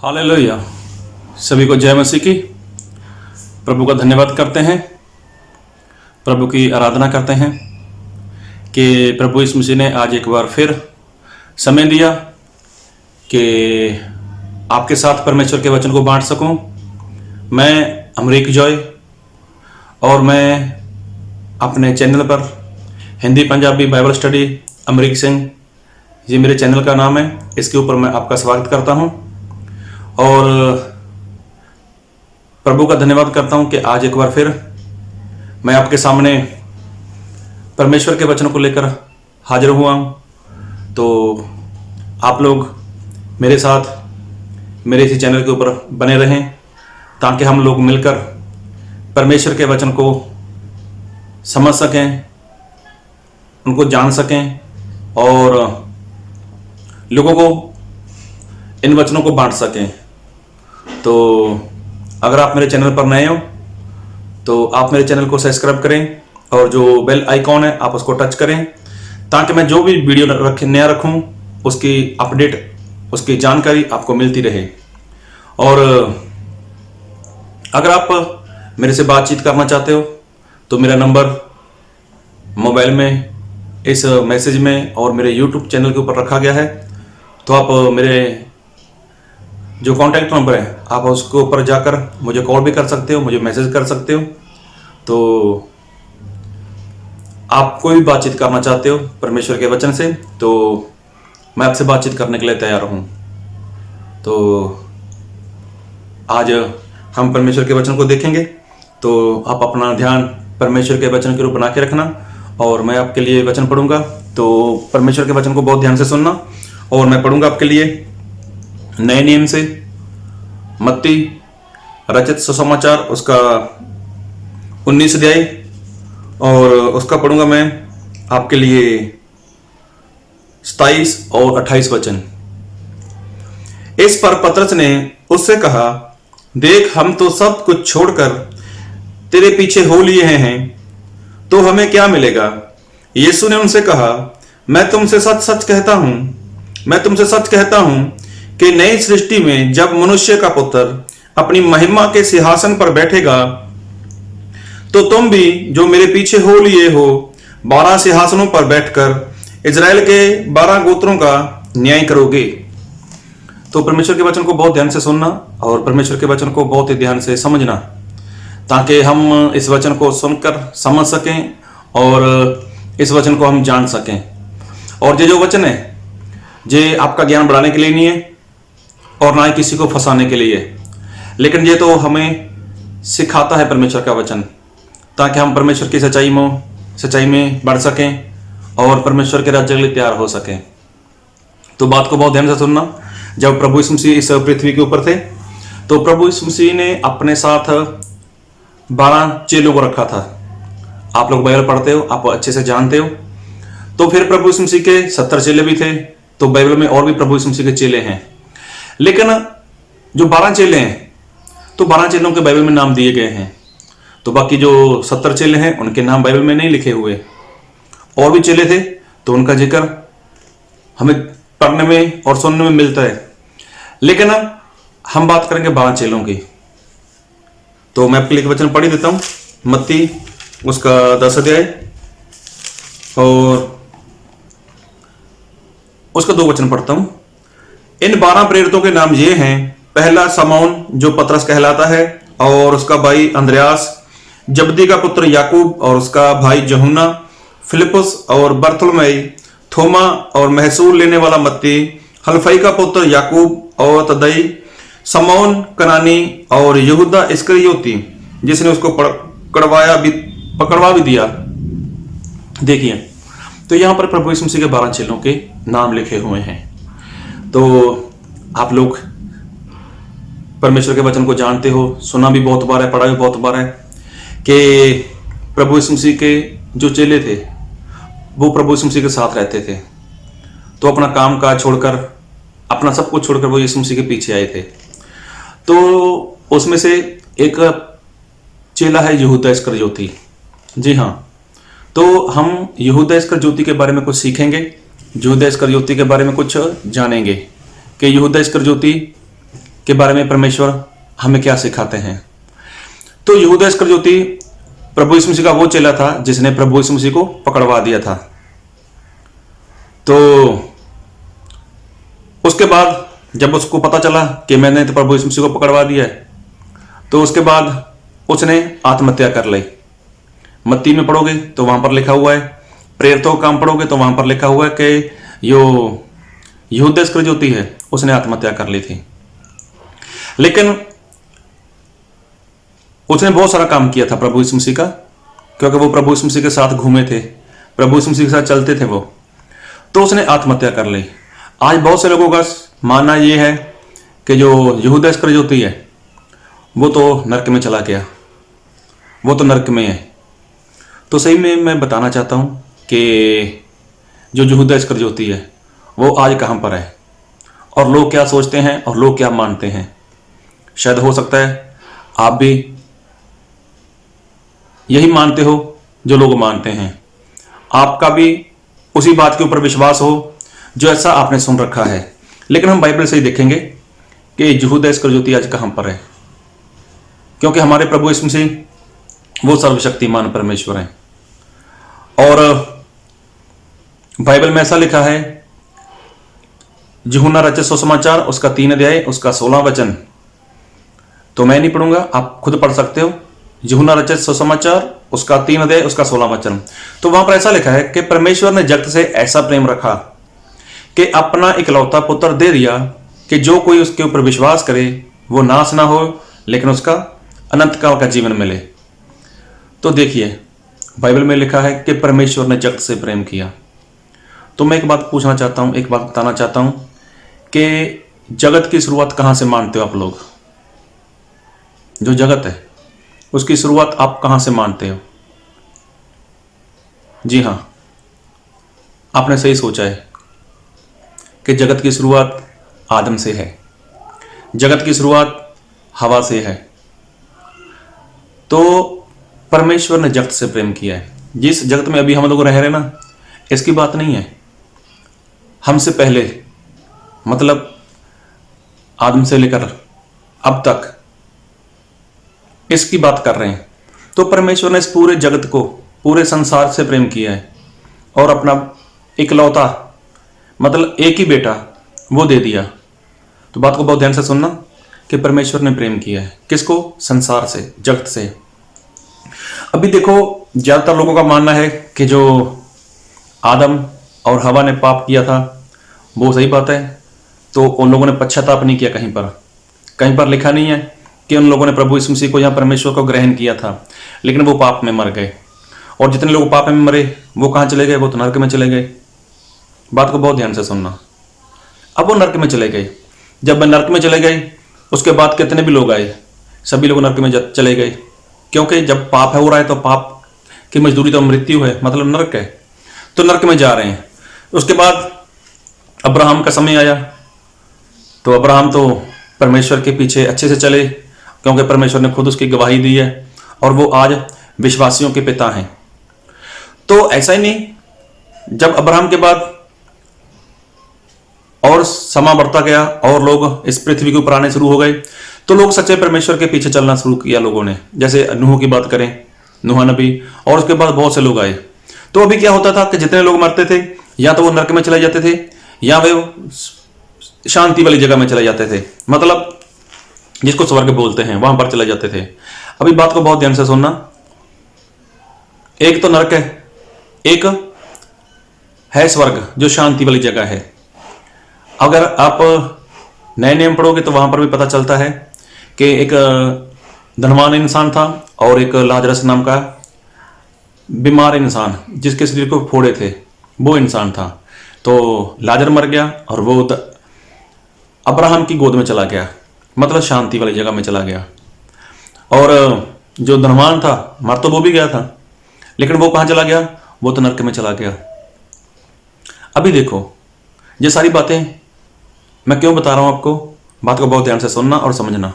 Hallelujah. सभी को जय मसीह की। प्रभु का धन्यवाद करते हैं, प्रभु की आराधना करते हैं कि प्रभु यीशु मसीह ने आज एक बार फिर समय दिया कि आपके साथ परमेश्वर के वचन को बांट सकूं। मैं अमरीक जॉय और मैं अपने चैनल पर हिंदी पंजाबी बाइबल स्टडी अमरीक सिंह, ये मेरे चैनल का नाम है, इसके ऊपर मैं आपका स्वागत करता हूं और प्रभु का धन्यवाद करता हूं कि आज एक बार फिर मैं आपके सामने परमेश्वर के वचन को लेकर हाजिर हुआ हूं। तो आप लोग मेरे साथ मेरे इसी चैनल के ऊपर बने रहें ताकि हम लोग मिलकर परमेश्वर के वचन को समझ सकें, उनको जान सकें और लोगों को इन वचनों को बांट सकें। तो अगर आप मेरे चैनल पर नए हो तो आप मेरे चैनल को सब्सक्राइब करें और जो बेल आइकॉन है आप उसको टच करें ताकि मैं जो भी वीडियो नया रखूं उसकी अपडेट, उसकी जानकारी आपको मिलती रहे। और अगर आप मेरे से बातचीत करना चाहते हो तो मेरा नंबर मोबाइल में, इस मैसेज में और मेरे YouTube चैनल के ऊपर रखा गया है। तो आप मेरे जो कॉन्टैक्ट नंबर है आप उसके ऊपर जाकर मुझे कॉल भी कर सकते हो, मुझे मैसेज कर सकते हो। तो आप कोई भी बातचीत करना चाहते हो परमेश्वर के वचन से तो मैं आपसे बातचीत करने के लिए तैयार हूँ। तो आज हम परमेश्वर के वचन को देखेंगे, तो आप अपना ध्यान परमेश्वर के वचन के ऊपर बना के रखना और मैं आपके लिए वचन पढ़ूंगा। तो परमेश्वर के वचन को बहुत ध्यान से सुनना और मैं पढ़ूंगा आपके लिए नए नियम से मत्ती रचित सुसमाचार उसका 19 अध्याय और उसका पढ़ूंगा मैं आपके लिए 27 और 28 वचन। इस पर पतरस ने उससे कहा, देख हम तो सब कुछ छोड़कर तेरे पीछे हो लिए हैं, तो हमें क्या मिलेगा? यीशु ने उनसे कहा, मैं तुमसे सच सच कहता हूं कि नई सृष्टि में जब मनुष्य का पुत्र अपनी महिमा के सिंहासन पर बैठेगा तो तुम भी जो मेरे पीछे हो लिए हो 12 सिंहासनों पर बैठकर इजराइल के 12 गोत्रों का न्याय करोगे। तो परमेश्वर के वचन को बहुत ध्यान से सुनना और परमेश्वर के वचन को बहुत ही ध्यान से समझना ताकि हम इस वचन को सुनकर समझ सकें और इस वचन को हम जान सकें। और ये जो वचन है ये आपका ज्ञान बढ़ाने के लिए नहीं है और ना ही किसी को फंसाने के लिए, लेकिन ये तो हमें सिखाता है परमेश्वर का वचन ताकि हम परमेश्वर की सच्चाई में बढ़ सकें और परमेश्वर के राज्य के लिए तैयार हो सकें। तो बात को बहुत ध्यान से सुनना। जब प्रभु यीशु मसीह इस पृथ्वी के ऊपर थे तो प्रभु यीशु मसीह ने अपने साथ 12 चेलों को रखा था। आप लोग बाइबल पढ़ते हो, आप अच्छे से जानते हो। तो फिर प्रभु यीशु मसीह के 70 चेले भी थे, तो बाइबल में और भी प्रभु यीशु मसीह के चेले हैं। लेकिन जो 12 चेले हैं तो 12 चेलों के बाइबल में नाम दिए गए हैं, तो बाकी जो 70 चेले हैं उनके नाम बाइबल में नहीं लिखे हुए। और भी चेले थे तो उनका जिक्र हमें पढ़ने में और सुनने में मिलता है, लेकिन हम बात करेंगे 12 चेलों की। तो मैं आपके लिए वचन पढ़ ही देता हूं, मत्ती उसका 10 अध्याय और उसका 2 वचन पढ़ता हूं। इन 12 प्रेरितों के नाम ये हैं, पहला समौन जो पतरस कहलाता है और उसका भाई अंद्रयास, जबदी का पुत्र याकूब और उसका भाई यूहन्ना, फिलिपुस और बरतुलमै, थोमा और महसूल लेने वाला मत्ती, हलफई का पुत्र याकूब और तदई, समौन कनानी और यहूदा इस्करियोती जिसने उसको पकड़वा भी दिया। देखिए, तो यहां पर प्रभु यीशु मसीह के 12 चेलों के नाम लिखे हुए हैं। तो आप लोग परमेश्वर के वचन को जानते हो, सुना भी बहुत बार है, पढ़ा भी बहुत बार है कि प्रभु यीशु मसीह के जो चेले थे वो प्रभु यीशु मसीह के साथ रहते थे। तो अपना काम काज छोड़कर, अपना सब कुछ छोड़कर वो यीशु मसीह के पीछे आए थे। तो उसमें से एक चेला है यहूदा इस्करियोती। जी हाँ, तो हम यहूदा इस्करियोती के बारे में कुछ सीखेंगे, यहूदा इस्करियोती के बारे में कुछ जानेंगे कि यहूदा इस्करियोती के बारे में परमेश्वर हमें क्या सिखाते हैं। तो यहूदा इस्करियोती प्रभु यीशु मसीह का वो चेला था जिसने प्रभु यीशु मसीह को पकड़वा दिया था। तो उसके बाद जब उसको पता चला कि मैंने तो प्रभु यीशु मसीह को पकड़वा दिया है, तो उसके बाद उसने आत्महत्या कर ली। मत्ती में पढ़ोगे तो वहां पर लिखा हुआ है, प्रेरितों का काम पढ़ोगे तो वहां पर लिखा हुआ है कि यो यहूदा इस्करियोती है उसने आत्महत्या कर ली थी। लेकिन उसने बहुत सारा काम किया था प्रभु यीशु मसीह का, क्योंकि वो प्रभु यीशु मसीह के साथ घूमे थे, प्रभु यीशु मसीह के साथ चलते थे वो, तो उसने आत्महत्या कर ली। आज बहुत से लोगों का मानना ये है कि जो यहूदा इस्करियोती है वो तो नरक में चला गया, वो तो नरक में है। तो सही में मैं बताना चाहता हूँ कि जो यहूदा इस्करियोती है वो आज कहाँ पर है, और लोग क्या सोचते हैं और लोग क्या मानते हैं। शायद हो सकता है आप भी यही मानते हो जो लोग मानते हैं, आपका भी उसी बात के ऊपर विश्वास हो जो ऐसा आपने सुन रखा है। लेकिन हम बाइबल से ही देखेंगे कि यहूदा इस्करियोती आज कहां पर है, क्योंकि हमारे प्रभु यीशु मसीह वो सर्वशक्तिमान परमेश्वर हैं। और बाइबल में ऐसा लिखा है, यूहन्ना रचित सुसमाचार उसका 3 अध्याय उसका 16 वचन, तो मैं नहीं पढ़ूंगा, आप खुद पढ़ सकते हो। यूहन्ना रचित सुसमाचार उसका 3 अध्याय उसका 16 वचन। तो वहां पर ऐसा लिखा है कि परमेश्वर ने जगत से ऐसा प्रेम रखा कि अपना इकलौता पुत्र दे दिया कि जो कोई उसके ऊपर विश्वास करे वो नाश ना हो लेकिन उसका अनंत काल का जीवन मिले। तो देखिए बाइबल में लिखा है कि परमेश्वर ने जगत से प्रेम किया। तो मैं एक बात पूछना चाहता हूं, एक बात बताना चाहता हूं कि जगत की शुरुआत कहां से मानते हो आप लोग? जो जगत है उसकी शुरुआत आप कहां से मानते हो? जी हां, आपने सही सोचा है कि जगत की शुरुआत आदम से है, जगत की शुरुआत हवा से है। तो परमेश्वर ने जगत से प्रेम किया है। जिस जगत में अभी हम लोग रह रहे ना, इसकी बात नहीं है, हमसे पहले मतलब आदम से लेकर अब तक इसकी बात कर रहे हैं। तो परमेश्वर ने इस पूरे जगत को, पूरे संसार से प्रेम किया है और अपना इकलौता मतलब एक ही बेटा वो दे दिया। तो बात को बहुत ध्यान से सुनना कि परमेश्वर ने प्रेम किया है किसको? संसार से, जगत से। अभी देखो ज्यादातर लोगों का मानना है कि जो आदम और हवा ने पाप किया था वो सही बात है, तो उन लोगों ने पश्चाताप नहीं किया। कहीं पर लिखा नहीं है कि उन लोगों ने प्रभु यीशु मसीह को या परमेश्वर को ग्रहण किया था, लेकिन वो पाप में मर गए। और जितने लोग पाप में मरे वो कहाँ चले गए? वो तो नरक में चले गए। बात को बहुत ध्यान से सुनना। अब वो नरक में चले गए। जब नरक में चले गए उसके बाद कितने भी लोग आए, सभी लोग नरक में चले गए, क्योंकि जब पाप हो रहा है तो पाप की मजदूरी तो मृत्यु है, मतलब नरक है। तो नरक में जा रहे हैं। उसके बाद अब्राहम का समय आया, तो अब्राहम तो परमेश्वर के पीछे अच्छे से चले, क्योंकि परमेश्वर ने खुद उसकी गवाही दी है और वो आज विश्वासियों के पिता हैं। तो ऐसा ही नहीं, जब अब्राहम के बाद और समय बढ़ता गया और लोग इस पृथ्वी के ऊपर आने शुरू हो गए, तो लोग सच्चे परमेश्वर के पीछे चलना शुरू किया लोगों ने। जैसे नूह की बात करें, नूह नबी, और उसके बाद बहुत से लोग आए। तो अभी क्या होता था कि जितने लोग मरते थे या तो वो नरक में चले जाते थे या वे शांति वाली जगह में चले जाते थे, मतलब जिसको स्वर्ग बोलते हैं, वहां पर चले जाते थे। अभी बात को बहुत ध्यान से सुनना, एक तो नरक है, एक है स्वर्ग जो शांति वाली जगह है। अगर आप नए नियम पढ़ोगे तो वहां पर भी पता चलता है कि एक धनवान इंसान था और एक लाजरस नाम का बीमार इंसान जिसके शरीर को फोड़े थे, वो इंसान था। तो लाजर मर गया और वो अब्राहम की गोद में चला गया, मतलब शांति वाली जगह में चला गया। और जो धनवान था मर तो वो भी गया था, लेकिन वो कहाँ चला गया? वो तो नरक में चला गया। अभी देखो ये सारी बातें मैं क्यों बता रहा हूं आपको, बात को बहुत ध्यान से सुनना और समझना।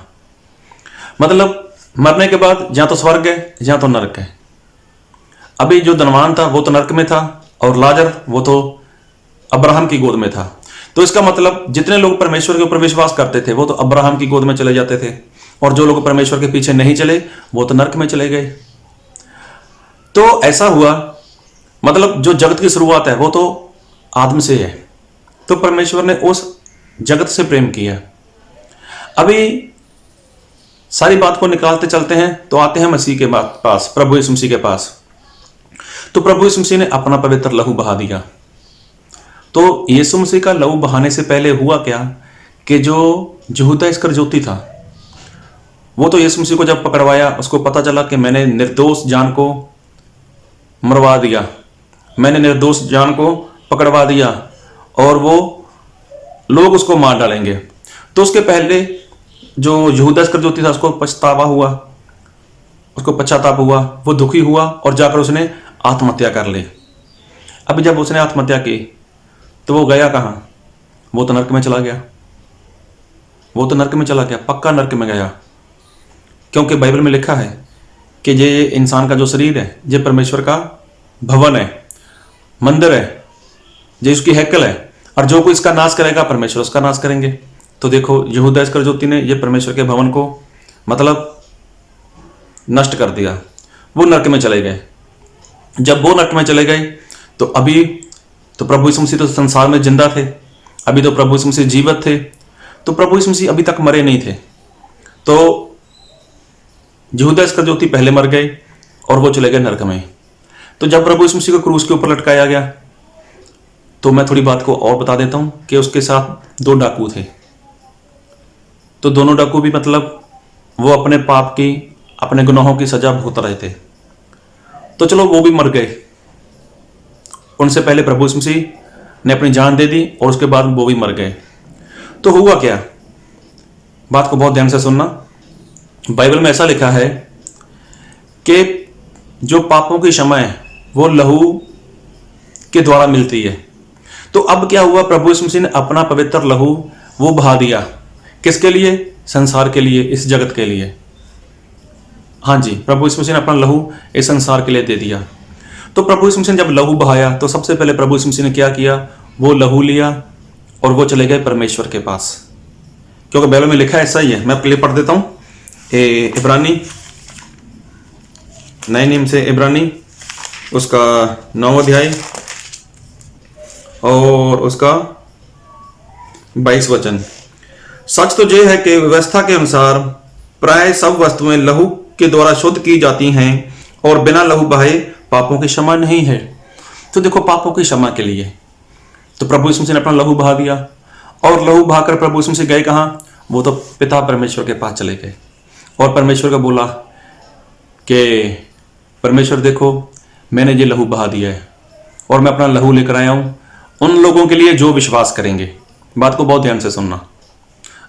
मतलब मरने के बाद या तो स्वर्ग है या तो नरक है। अभी जो धनवान था वो तो नरक में था और लाजर वो तो अब्राहम की गोद में था। तो इसका मतलब जितने लोग परमेश्वर के ऊपर विश्वास करते थे वो तो अब्राहम की गोद में चले जाते थे, और जो लोग परमेश्वर के पीछे नहीं चले वो तो नरक में चले गए। तो ऐसा हुआ, मतलब जो जगत की शुरुआत है वो तो आदम से है। तो परमेश्वर ने उस जगत से प्रेम किया। अभी सारी बात को निकालते चलते हैं तो आते हैं मसीह के पास, प्रभु यीशु मसीह के पास। तो प्रभु यीशु मसीह ने अपना पवित्र लहू बहा दिया। तो यीशु मसीह का लहू बहाने से पहले हुआ क्या कि जो यहूदा इस्करियोती था वो तो यीशु मसीह को जब पकड़वाया, उसको पता चला कि मैंने निर्दोष जान को मरवा दिया, मैंने निर्दोष जान को पकड़वा दिया और वो लोग उसको मार डालेंगे। तो उसके पहले जो यहूदा इस्करियोती था उसको पछतावा हुआ, उसको पश्चाताप हुआ, वो दुखी हुआ और जाकर उसने आत्महत्या कर ली। अभी जब उसने आत्महत्या की तो वो गया कहाँ? वो तो नरक में चला गया, वो तो नरक में चला गया, पक्का नरक में गया। क्योंकि बाइबल में लिखा है कि ये इंसान का जो शरीर है ये परमेश्वर का भवन है, मंदिर है, ये उसकी हैकल है, और जो कोई इसका नाश करेगा परमेश्वर उसका नाश करेंगे। तो देखो यहूदा इस्करियोती ने ये परमेश्वर के भवन को मतलब नष्ट कर दिया, वो नरक में चले गए। जब वो नरक में चले गए तो अभी तो प्रभु यीशु मसीह तो संसार में जिंदा थे, अभी तो प्रभु यीशु मसीह जीवित थे। तो प्रभु यीशु मसीह अभी तक मरे नहीं थे। तो यहूदा इस्करियोती पहले मर गए और वो चले गए नरक में। तो जब प्रभु यीशु मसीह को क्रूस के ऊपर लटकाया गया तो मैं थोड़ी बात को और बता देता हूं कि उसके साथ 2 डाकू थे। तो दोनों डाकू भी मतलब वो अपने पाप की, अपने गुनाहों की सजा भुगत रहे थे। तो चलो वो भी मर गए, उनसे पहले प्रभु यीशु मसीह ने अपनी जान दे दी और उसके बाद वो भी मर गए। तो हुआ क्या? बात को बहुत ध्यान से सुनना। बाइबल में ऐसा लिखा है कि जो पापों की क्षमा है वो लहू के द्वारा मिलती है। तो अब क्या हुआ? प्रभु यीशु मसीह ने अपना पवित्र लहू वो बहा दिया। किसके लिए? संसार के लिए, इस जगत के लिए। हाँ जी, प्रभु यीशु मसीह ने अपना लहू इस संसार के लिए दे दिया। तो प्रभु यीशु मसीह ने जब लहू बहाया तो सबसे पहले प्रभु यीशु मसीह ने क्या किया? वो लहू लिया और वो चले गए परमेश्वर के पास। क्योंकि बाइबल में लिखा ऐसा ही है, मैं आपके लिए पढ़ देता हूँ। इब्रानी, नए नियम से इब्रानी उसका 9वां अध्याय और उसका 22 वचन। सच तो यह है कि व्यवस्था के अनुसार प्राय सब वस्तुएं लहू के द्वारा शुद्ध की जाती हैं और बिना लहू बहाए पापों की क्षमा नहीं है। तो देखो, पापों की क्षमा के लिए तो प्रभु यीशु मसीह ने अपना लहू बहा दिया, और लहू बहाकर प्रभु यीशु मसीह गए कहाँ? वो तो पिता परमेश्वर के पास चले गए और परमेश्वर को बोला कि परमेश्वर देखो, मैंने ये लहू बहा दिया है और मैं अपना लहू लेकर आया हूं उन लोगों के लिए जो विश्वास करेंगे। बात को बहुत ध्यान से सुनना।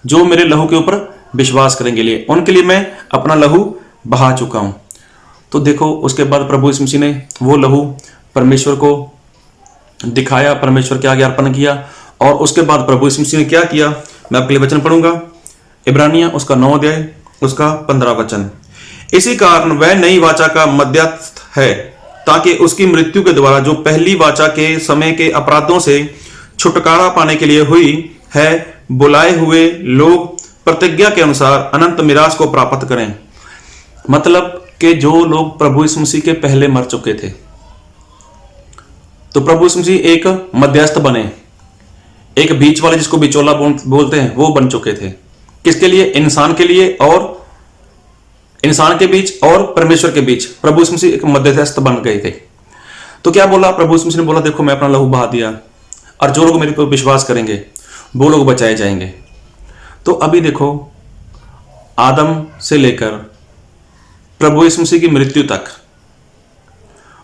जो मेरे लहू के ऊपर विश्वास करेंगे लिए उनके लिए मैं अपना लहू बहा चुका हूं। तो देखो, उसके बाद प्रभु यीशु मसीह ने वो लहू परमेश्वर को दिखाया, परमेश्वर के आगे अर्पण किया, और उसके बाद प्रभु यीशु मसीह ने क्या किया? मैं आपके लिए वचन पढ़ूंगा, इब्रानियां उसका 9 अध्याय उसका 15 वचन। इसी कारण वह नई वाचा का मध्यस्थ है, ताकि उसकी मृत्यु के द्वारा जो पहली वाचा के समय के अपराधों से छुटकारा पाने के लिए हुई है, बुलाए हुए लोग प्रतिज्ञा के अनुसार अनंत मिरास को प्राप्त करें। मतलब कि जो लोग प्रभु यीशु मसीह के पहले मर चुके थे, तो प्रभु यीशु मसीह एक मध्यस्थ बने, एक बीच वाले जिसको बिचौला बोलते हैं, वो बन चुके थे। किसके लिए? इंसान के लिए, और इंसान के बीच और परमेश्वर के बीच प्रभु यीशु मसीह एक मध्यस्थ बन गए थे। तो क्या बोला प्रभु यीशु मसीह ने? बोला देखो, मैं अपना लहू बहा दिया और जो लोग मेरे पर विश्वास करेंगे वो लोग बचाए जाएंगे। तो अभी देखो, आदम से लेकर प्रभु यीशु मसीह की मृत्यु तक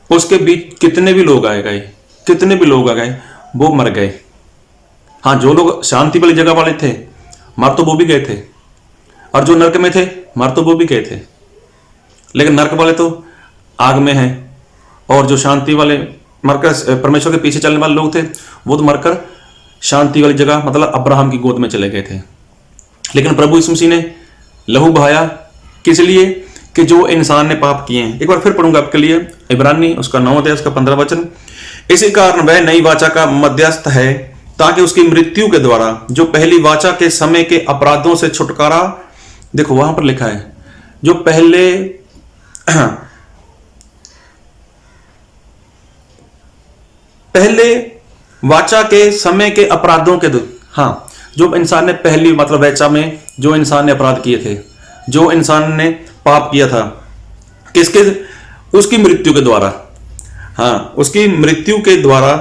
उसके बीच कितने भी लोग आए गए, कितने भी लोग आ गए, वो मर गए। हाँ, जो लोग शांति वाली जगह वाले थे मर तो वो भी गए थे, और जो नरक में थे मर तो वो भी गए थे। लेकिन नरक वाले तो आग में हैं, और जो शांति वाले मरकर परमेश्वर के पीछे चलने वाले लोग थे वो तो मरकर शांति वाली जगह मतलब अब्राहम की गोद में चले गए थे। लेकिन प्रभु यीशु मसीह ने लहू बहाया किस लिए? कि जो इंसान ने पाप किए हैं। एक बार फिर पढ़ूंगा आपके लिए, इब्रानी उसका 9 अध्याय उसका 15 वचन। इसी कारण वह नई वाचा का मध्यस्थ है, ताकि उसकी मृत्यु के द्वारा जो पहली वाचा के समय के अपराधों से छुटकारा, देखो वहां पर लिखा है जो पहले वाचा के समय के अपराधों के हाँ, जो इंसान ने पहली मतलब वाचा में जो इंसान ने अपराध किए थे, जो इंसान ने पाप किया था, किसके, उसकी मृत्यु के द्वारा, हाँ उसकी मृत्यु के द्वारा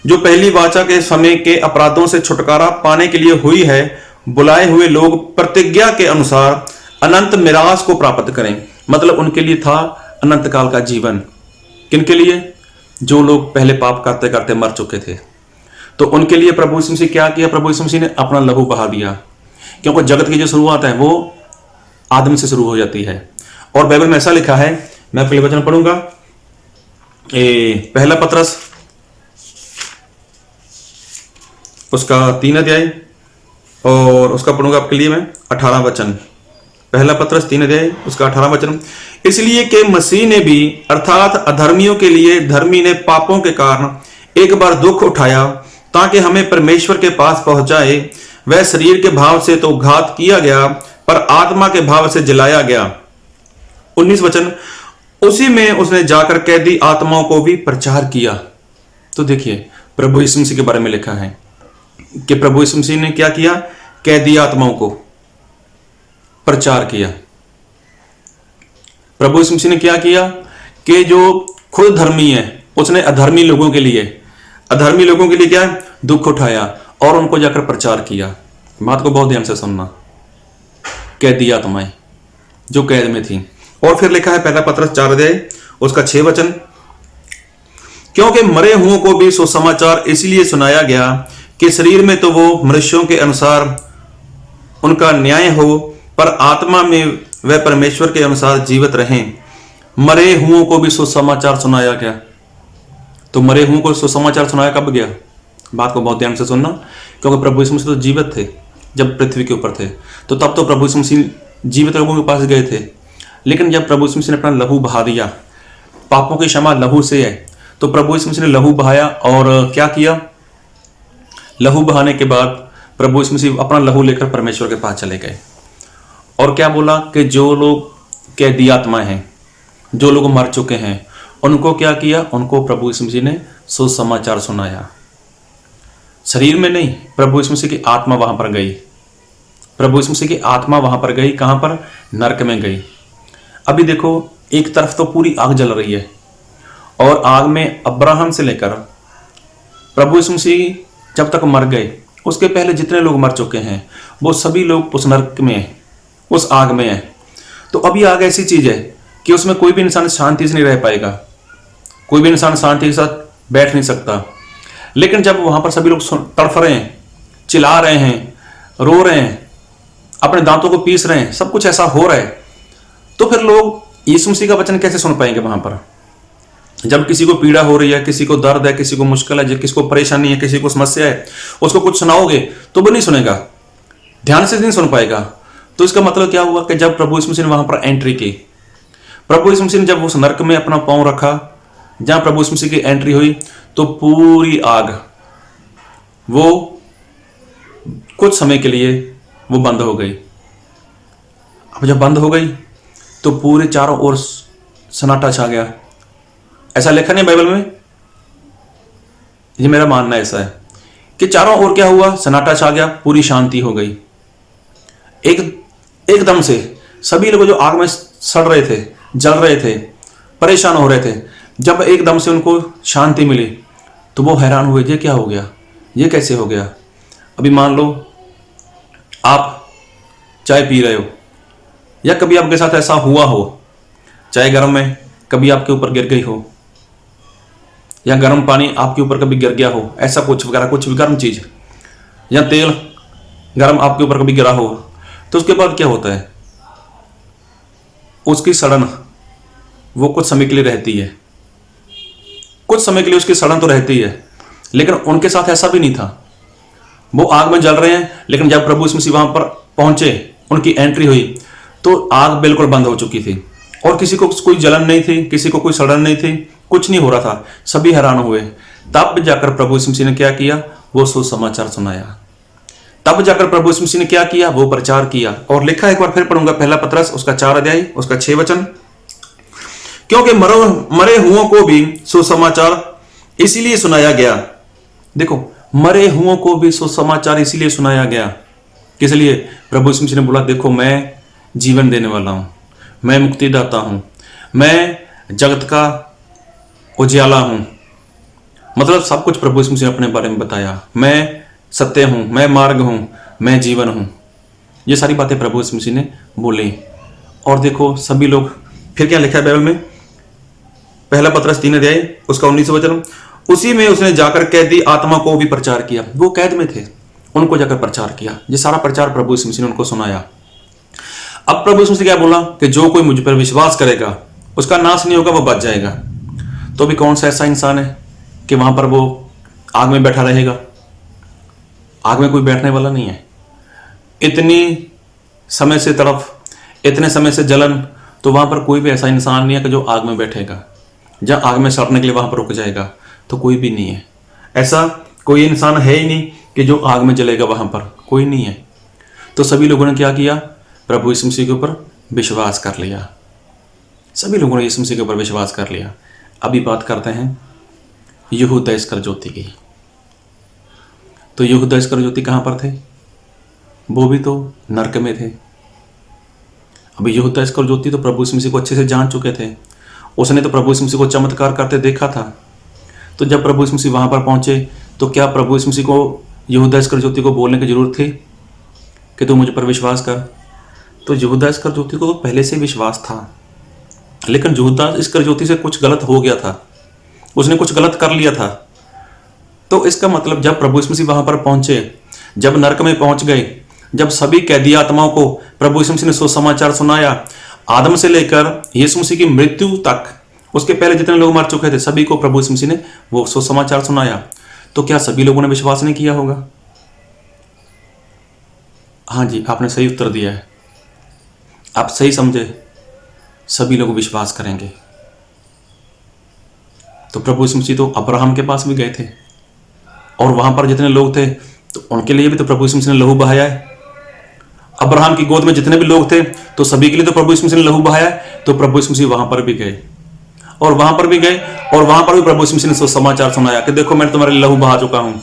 जो पहली वाचा के समय के अपराधों से छुटकारा पाने के लिए हुई है, बुलाए हुए लोग प्रतिज्ञा के अनुसार अनंत मिरास को प्राप्त करें। मतलब उनके लिए था अनंत काल का जीवन। किनके लिए? जो लोग पहले पाप करते करते मर चुके थे। तो उनके लिए प्रभु यीशु मसीह क्या किया? प्रभु यीशु मसीह ने अपना लहू बहा दिया, क्योंकि जगत की जो शुरुआत है वो आदमी से शुरू हो जाती है। और बाइबल में ऐसा लिखा है, मैं पहले वचन पढ़ूंगा, पहला पतरस उसका 3 अध्याय और उसका पढ़ूंगा आपके लिए मैं 18 वचन। पहला पतरस 3 अध्याय उसका 18 वचन। इसलिए कि मसीह ने भी अर्थात अधर्मियों के लिए धर्मी ने पापों के कारण एक बार दुख उठाया, ताकि हमें परमेश्वर के पास पहुंचाए। वह शरीर के भाव से तो घात किया गया, पर आत्मा के भाव से जलाया गया। 19 वचन। उसी में उसने जाकर कैदी आत्माओं को भी प्रचार किया। तो देखिए प्रभु यीशु मसीह के बारे में लिखा है कि प्रभु यीशु मसीह ने क्या किया? कैदी आत्माओं को प्रचार किया। प्रभु यीशु मसीह ने क्या किया कि जो खुद धर्मी है उसने अधर्मी लोगों के लिए क्या दुख उठाया और उनको जाकर प्रचार किया। बात को बहुत ध्यान से सुनना। कैदी आत्माएं जो कैद में थी। और फिर लिखा है पहला पतरस 4 अध्याय उसका 6 वचन। क्योंकि मरे हुओं को भी सुसमाचार इसलिए सुनाया गया कि शरीर में तो वो मनुष्यों के अनुसार उनका न्याय हो, पर आत्मा में वह परमेश्वर के अनुसार जीवित रहें। मरे हुओं को भी सुसमाचार सुनाया गया। तो मरे हुओं को सुसमाचार सुनाया कब गया? बात को बहुत ध्यान से सुनना, क्योंकि प्रभु यीशु मसीह तो जीवित थे जब पृथ्वी के ऊपर थे, तो तब तो प्रभु यीशु मसीह जीवित लोगों के पास गए थे। लेकिन जब प्रभु यीशु मसीह ने अपना लहू बहा दिया, पापों की क्षमा लहू से है, तो प्रभु यीशु मसीह ने लहू बहाया और क्या किया? लहू बहाने के बाद प्रभु यीशु मसीह अपना लहू लेकर परमेश्वर के पास चले गए और क्या बोला कि जो लोग कैदी आत्माएं हैं, जो लोग मर चुके हैं, उनको क्या किया? उनको प्रभु यीशु मसीह ने सुसमाचार सुनाया। शरीर में नहीं, प्रभु यीशु मसीह की आत्मा वहां पर गई। प्रभु यीशु मसीह की आत्मा वहां पर गई। कहां पर? नरक में गई। अभी देखो एक तरफ तो पूरी आग जल रही है और आग में अब्राहम से लेकर प्रभु यीशु मसीह जब तक मर गए, उसके पहले जितने लोग मर चुके हैं वो सभी लोग उस नरक में हैं, उस आग में है। तो अभी आग ऐसी चीज है कि उसमें कोई भी इंसान शांति से नहीं रह पाएगा, कोई भी इंसान शांति के साथ बैठ नहीं सकता। लेकिन जब वहां पर सभी लोग तड़फ रहे हैं, चिल्ला रहे हैं, रो रहे हैं, अपने दांतों को पीस रहे हैं, सब कुछ ऐसा हो रहा है, तो फिर लोग यीशु मसीह का वचन कैसे सुन पाएंगे? वहां पर जब किसी को पीड़ा हो रही है, किसी को दर्द है, किसी को मुश्किल है, किसी को परेशानी है, किसी को समस्या है, उसको कुछ सुनाओगे तो वो नहीं सुनेगा, ध्यान से नहीं सुन पाएगा। तो इसका मतलब क्या हुआ कि जब प्रभु यीशु मसीह ने वहां पर एंट्री की, प्रभु यीशु मसीह ने जब उस नरक में अपना पांव रखा, जहां प्रभु यीशु मसीह की एंट्री हुई, तो पूरी आग वो कुछ समय के लिए वो बंद हो गई। अब जब बंद हो गई तो पूरे चारों ओर सन्नाटा छा गया। ऐसा लिखा नहीं बाइबल में, ये मेरा मानना ऐसा है कि चारों ओर क्या हुआ? सन्नाटा छा गया, पूरी शांति हो गई। एकदम से सभी लोग जो आग में सड़ रहे थे, जल रहे थे, परेशान हो रहे थे, जब एकदम से उनको शांति मिली तो वो हैरान हुए, ये क्या हो गया, ये कैसे हो गया? अभी मान लो आप चाय पी रहे हो या कभी आपके साथ ऐसा हुआ हो, चाय गर्म में कभी आपके ऊपर गिर गई हो या गर्म पानी आपके ऊपर कभी गिर गया हो, ऐसा कुछ वगैरह, कुछ भी गर्म चीज, या तेल गर्म आपके ऊपर कभी गिरा हो, तो उसके बाद क्या होता है? उसकी सड़न वो कुछ समय के लिए रहती है, कुछ समय के लिए उसकी सड़न तो रहती है। लेकिन उनके साथ ऐसा भी नहीं था, वो आग में जल रहे हैं, लेकिन जब प्रभु यीशु मसीह वहां पर पहुंचे, उनकी एंट्री हुई, तो आग बिल्कुल बंद हो चुकी थी और किसी को कोई जलन नहीं थी, किसी को कोई सड़न नहीं थी, कुछ नहीं हो रहा था। सभी हैरान हुए। तब जाकर प्रभु यीशु मसीह ने क्या किया? वो सुसमाचार सुनाया। तब जाकर प्रभु यीशु मसीह ने क्या किया, वो प्रचार किया। और लिखा, एक बार फिर पढ़ूंगा, पहला पतरस उसका 4 अध्याय उसका 6 वचन, क्योंकि मरे हुओं को भी सुसमाचार इसीलिए सुनाया गया। देखो, मरे हुओं को भी सुसमाचार इसीलिए सुनाया गया। किस लिए? प्रभु यीशु मसीह ने बोला, देखो मैं जीवन देने वाला हूं, मैं मुक्तिदाता हूं, मैं जगत का उजियाला हूं। मतलब सब कुछ प्रभु यीशु मसीह ने अपने बारे में बताया। मैं सत्य हूं, मैं मार्ग हूं, मैं जीवन हूं। ये सारी बातें प्रभु यीशु मसीह ने बोली। और देखो सभी लोग, फिर क्या लिखा है बाइबल में, पहला पतरस 3 अध्याय उसका 19 वचन, उसी में उसने जाकर कैदी आत्मा को भी प्रचार किया। वो कैद में थे, उनको जाकर प्रचार किया। ये सारा प्रचार प्रभु यीशु मसीह ने उनको सुनाया। अब प्रभु यीशु मसीह क्या बोला कि जो कोई मुझ पर विश्वास करेगा उसका नाश नहीं होगा, वो बच जाएगा। तो भी कौन सा ऐसा इंसान है कि वहां पर वो आग में बैठा रहेगा? आग में कोई बैठने वाला नहीं है। इतनी समय से तड़फ, इतने समय से जलन, तो वहां पर कोई भी ऐसा इंसान नहीं है कि जो आग में बैठेगा। जब आग में सड़ने के लिए वहां पर रुक जाएगा तो कोई भी नहीं है। ऐसा कोई इंसान है ही नहीं कि जो आग में जलेगा, वहां पर कोई नहीं है। तो सभी लोगों ने क्या किया? प्रभु यीशु मसीह के ऊपर विश्वास कर लिया। सभी लोगों ने यीशु मसीह के ऊपर विश्वास कर लिया। अभी बात करते हैं यहूदा इस्करियोती की। तो यहूदा इस्करियोती कहां पर थे? वो भी तो नरक में थे। अभी यहूदा इस्करियोती तो प्रभु यीशु मसीह को अच्छे से जान चुके थे। उसने तो प्रभु यीशु मसीह को चमत्कार करते देखा था। तो जब प्रभु यीशु मसीह वहां पर पहुंचे तो क्या प्रभु यीशु मसीह को यहूदा इस्करियोती को बोलने की जरूरत थी कि तू मुझ पर विश्वास कर? तो यहूदा इस्करियोती को तो पहले से विश्वास था, लेकिन यहूदा इस्करियोती से कुछ गलत हो गया था, उसने कुछ गलत कर लिया था। तो इसका मतलब जब प्रभु यीशु मसीह वहां पर पहुंचे, जब नरक में पहुंच गए, जब सभी कैदी आत्माओं को प्रभु यीशु मसीह ने सुसमाचार सुनाया, आदम से लेकर यीशु मसीह की मृत्यु तक, उसके पहले जितने लोग मर चुके थे सभी को प्रभु यीशु मसीह ने वो सुसमाचार सुनाया। तो क्या सभी लोगों ने विश्वास नहीं किया होगा? हाँ जी, आपने सही उत्तर दिया है, आप सही समझे। सभी लोग विश्वास करेंगे। तो प्रभु यीशु मसीह तो अब्राहम के पास भी गए थे और वहां पर जितने लोग थे तो उनके लिए भी तो प्रभु यीशु मसीह ने लहू बहाया है। अब्राहम की गोद में जितने भी लोग थे तो सभी के लिए तो प्रभु यीशु मसीह ने लहू बहाया है। तो प्रभु यीशु मसीह वहां पर भी गए और वहां पर भी गए और वहां पर भी प्रभु यीशु मसीह ने सुसमाचार सुनाया कि देखो मैं तुम्हारे लिए लहू बहा चुका हूं,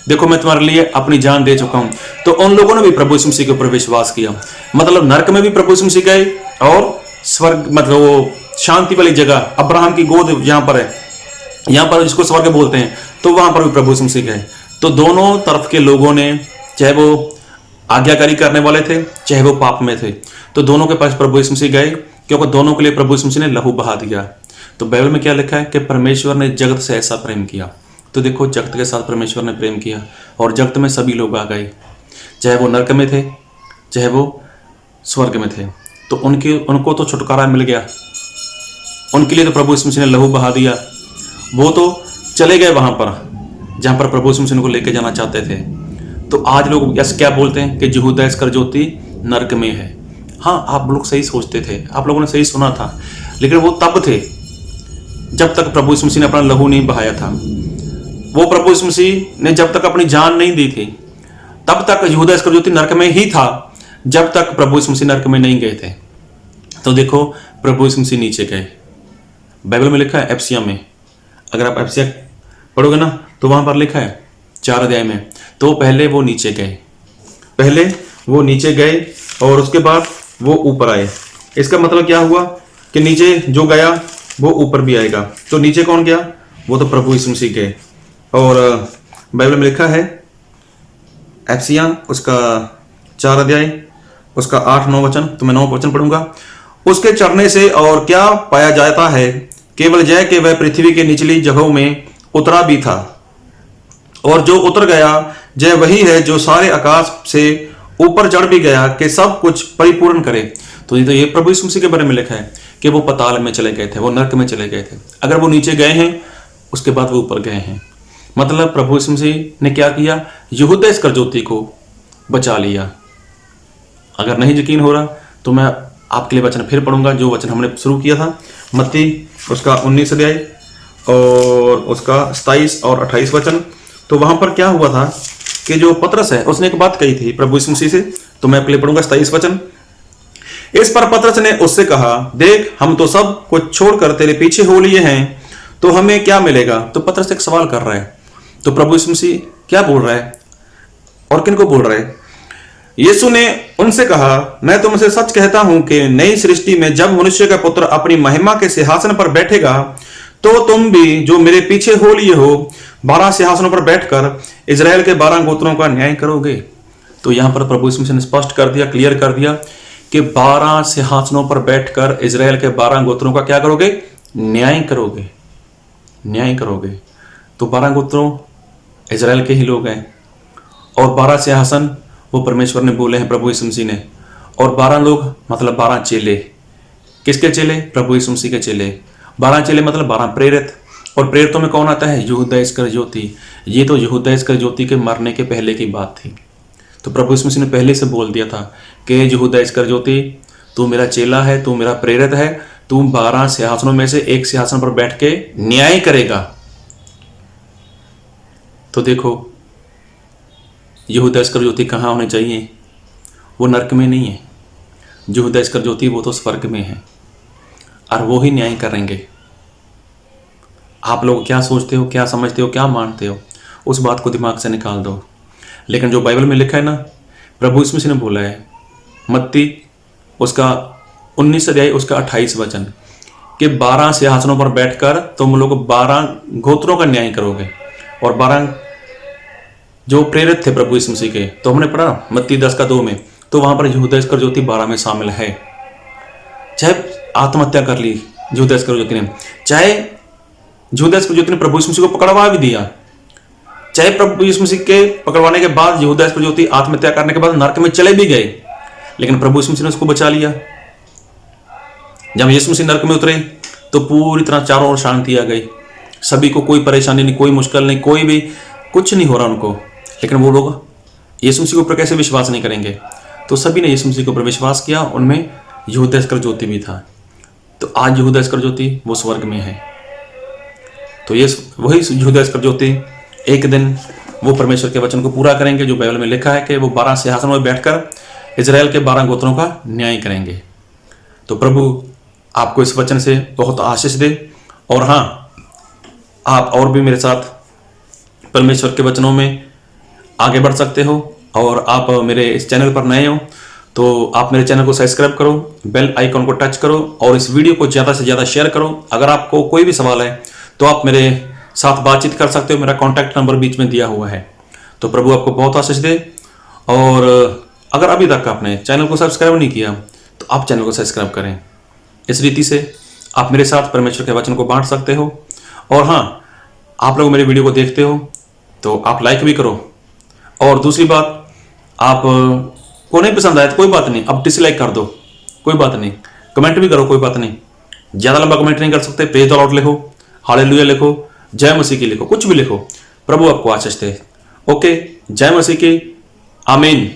देखो मैं तुम्हारे लिए अपनी जान दे चुका हूं। तो उन लोगों ने भी प्रभु यीशु मसीह के ऊपर विश्वास किया। मतलब नरक में भी प्रभु यीशु मसीह गए और स्वर्ग, मतलब वो शांति वाली जगह, अब्राहम की गोद यहां पर है, यहां पर जिसको स्वर्ग बोलते हैं, तो वहां पर भी प्रभु यीशु मसीह गए। तो दोनों तरफ के लोगों ने, चाहे वो आज्ञाकारी करने वाले थे चाहे वो पाप में थे, तो दोनों के पास प्रभु यीशु मसीह गए, क्योंकि दोनों के लिए प्रभु यीशु मसीह ने लहू बहा दिया। तो बाइबल में क्या लिखा है कि परमेश्वर ने जगत से ऐसा प्रेम किया। तो देखो, जगत के साथ परमेश्वर ने प्रेम किया और जगत में सभी लोग आ गए, चाहे वो नरक में थे चाहे वो स्वर्ग में थे। तो उनको तो छुटकारा मिल गया, उनके लिए तो प्रभु यीशु मसीह ने लहू बहा दिया। वो तो चले गए वहां पर जहां पर प्रभु यीशु मसीह को लेके जाना चाहते थे। तो आज लोग क्या बोलते हैं कि यहूदा इस्करियोती नरक में है। हाँ, आप लोग सही सोचते थे, आप लोगों ने सही सुना था, लेकिन वो तब थे जब तक प्रभु यीशु मसीह ने अपना लहू नहीं बहाया था। वो प्रभु यीशु मसीह ने जब तक अपनी जान नहीं दी थी तब तक यहूदा इस्करियोती नरक में ही था, जब तक प्रभु यीशु मसीह नरक में नहीं गए थे। तो देखो, प्रभु यीशु मसीह नीचे गए। बाइबल में लिखा है एफसिया में, अगर आप एफसिया पढ़ोगे ना तो वहां पर लिखा है 4 अध्याय में, तो पहले वो नीचे गए और उसके बाद वो ऊपर आए। इसका मतलब क्या हुआ कि नीचे जो गया वो ऊपर भी आएगा। तो नीचे कौन गया? वो तो प्रभु यीशु मसीह गए। और बाइबल में लिखा है एफसिया उसका 4 अध्याय उसका 8-9 वचन, तो मैं 9 वचन पढ़ूंगा। उसके चढ़ने से और क्या पाया जाता है, केवल यह कि वह पृथ्वी के निचली जगहों में उतरा भी था, और जो उतर गया यह वही है जो सारे आकाश से ऊपर चढ़ भी गया कि सब कुछ परिपूर्ण करे। तो ये प्रभु यीशु मसीह के बारे में लिखा है कि वो पताल में चले गए थे, वो नरक में चले गए थे। अगर वो नीचे गए हैं उसके बाद वो ऊपर गए हैं। मतलब प्रभु यीशु मसीह ने क्या किया? यहूदा इस्करियोती को बचा लिया। अगर नहीं यकीन हो रहा तो मैं आपके लिए वचन फिर पढ़ूंगा, जो वचन हमने शुरू किया था, मत्ती उसका 19 अध्याय और उसका 27 और 28 वचन। तो वहां पर क्या हुआ था कि जो पतरस है उसने एक बात कही थी प्रभु यीशु मसीह से। तो मैं आपके लिए पढ़ूंगा 27 वचन। इस पर पतरस ने उससे कहा, देख हम तो सब कुछ छोड़कर तेरे पीछे हो लिए हैं, तो हमें क्या मिलेगा? तो पतरस एक सवाल कर रहा है। तो प्रभु यीशु मसीह क्या बोल रहा है और किनको बोल रहा है? यीशु ने उनसे कहा, मैं तुमसे सच कहता हूं कि नई सृष्टि में जब मनुष्य का पुत्र अपनी महिमा के सिंहासन पर बैठेगा, तो तुम भी जो मेरे पीछे हो लिए हो 12 सिंहासनों पर बैठकर इजराइल के 12 गोत्रों का न्याय करोगे। तो यहां पर प्रभु यीशु मसीह ने स्पष्ट कर दिया, क्लियर कर दिया कि 12 सिंहासनों पर बैठकर इजराइल के 12 गोत्रों का क्या करोगे? न्याय करोगे, न्याय करोगे। तो 12 गोत्रों इजराइल के ही लोग हैं और 12 सिंहासन वो परमेश्वर ने बोले हैं प्रभु यीशु मसीह ने। और 12 लोग मतलब 12 चेले। किसके चेले? प्रभु यीशु मसीह के चेले। 12 चेले मतलब 12 प्रेरित। और प्रेरितों में कौन आता है? यहूदा इस्करियोती। ये तो यहूदा इस्करियोती के मरने के पहले की बात थी। तो प्रभु यीशु मसीह ने पहले से बोल दिया था कि यहूदा इस्करियोती, तू मेरा चेला है, तू मेरा प्रेरित है, तू 12 सिंहासनों में से एक सिंहासन पर बैठ के न्याय करेगा। तो देखो यहूदा इस्करियोती कहाँ होने चाहिए? वो नरक में नहीं है। यहूदा इस्करियोती वो तो स्वर्ग में है और वो ही न्याय करेंगे। आप लोग क्या सोचते हो, क्या समझते हो, क्या मानते हो, उस बात को दिमाग से निकाल दो। लेकिन जो बाइबल में लिखा है ना, प्रभु यीशु मसीह ने बोला है मत्ती उसका 19 अध्याय उसका 28 वचन कि 12 सिंहासनों पर बैठकर तुम लोग 12 गोत्रों का न्याय करोगे। और 12 जो प्रेरित थे प्रभु यीशु मसीह के, तो हमने पढ़ा मत्ती 10 का 2 में, तो वहां पर यहूदा इस्करियोती 12 में शामिल है। चाहे आत्महत्या कर ली यहूदा इस्करियोती ने, चाहे यहूदा इस्करियोती ने प्रभु यीशु मसीह को पकड़वा भी दिया, चाहे प्रभु यीशु मसीह के पकड़वाने के बाद यहूदा इस्करियोती आत्महत्या करने के बाद नरक में चले भी गए, लेकिन प्रभु यीशु मसीह ने उसको बचा लिया। जब यीशु मसीह नरक में उतरे तो पूरी तरह चारों ओर शांति आ गई। सभी को कोई परेशानी नहीं, कोई मुश्किल नहीं, कोई भी कुछ नहीं हो रहा उनको। लेकिन वो लोग यीशु मसीह के ऊपर कैसे विश्वास नहीं करेंगे? तो सभी ने यीशु मसीह के ऊपर विश्वास किया, उनमें यहूदा इस्करियोती भी था। तो आज यहूदा इस्करियोती वो स्वर्ग में है। तो ये वही यहूदा इस्करियोती एक दिन वो परमेश्वर के वचन को पूरा करेंगे जो बाइबल में लिखा है कि वो 12 सिंहासनों में बैठकर इजराइल के 12 गोत्रों का न्याय करेंगे। तो प्रभु आपको इस वचन से बहुत आशीष दे। और हाँ, आप और भी मेरे साथ परमेश्वर के वचनों में आगे बढ़ सकते हो। और आप मेरे इस चैनल पर नए हो तो आप मेरे चैनल को सब्सक्राइब करो, बेल आइकॉन को टच करो और इस वीडियो को ज़्यादा से ज़्यादा शेयर करो। अगर आपको कोई भी सवाल है तो आप मेरे साथ बातचीत कर सकते हो। मेरा कॉन्टैक्ट नंबर बीच में दिया हुआ है। तो प्रभु आपको बहुत आशीष दे। और अगर अभी तक आपने चैनल को सब्सक्राइब नहीं किया तो आप चैनल को सब्सक्राइब करें। इस रीति से आप मेरे साथ परमेश्वर के वचन को बांट सकते हो। और हाँ, आप लोग मेरे वीडियो को देखते हो तो आप लाइक भी करो। और दूसरी बात, आप को नहीं पसंद आया तो कोई बात नहीं, अब डिसलाइक कर दो, कोई बात नहीं। कमेंट भी करो, कोई बात नहीं। ज़्यादा लंबा कमेंट नहीं कर सकते, प्रेज द लॉर्ड लिखो, हालेलुया लिखो, जय मसीह की लिखो, कुछ भी लिखो। प्रभु आपको आशीष दे। ओके, जय मसीह की, आमीन।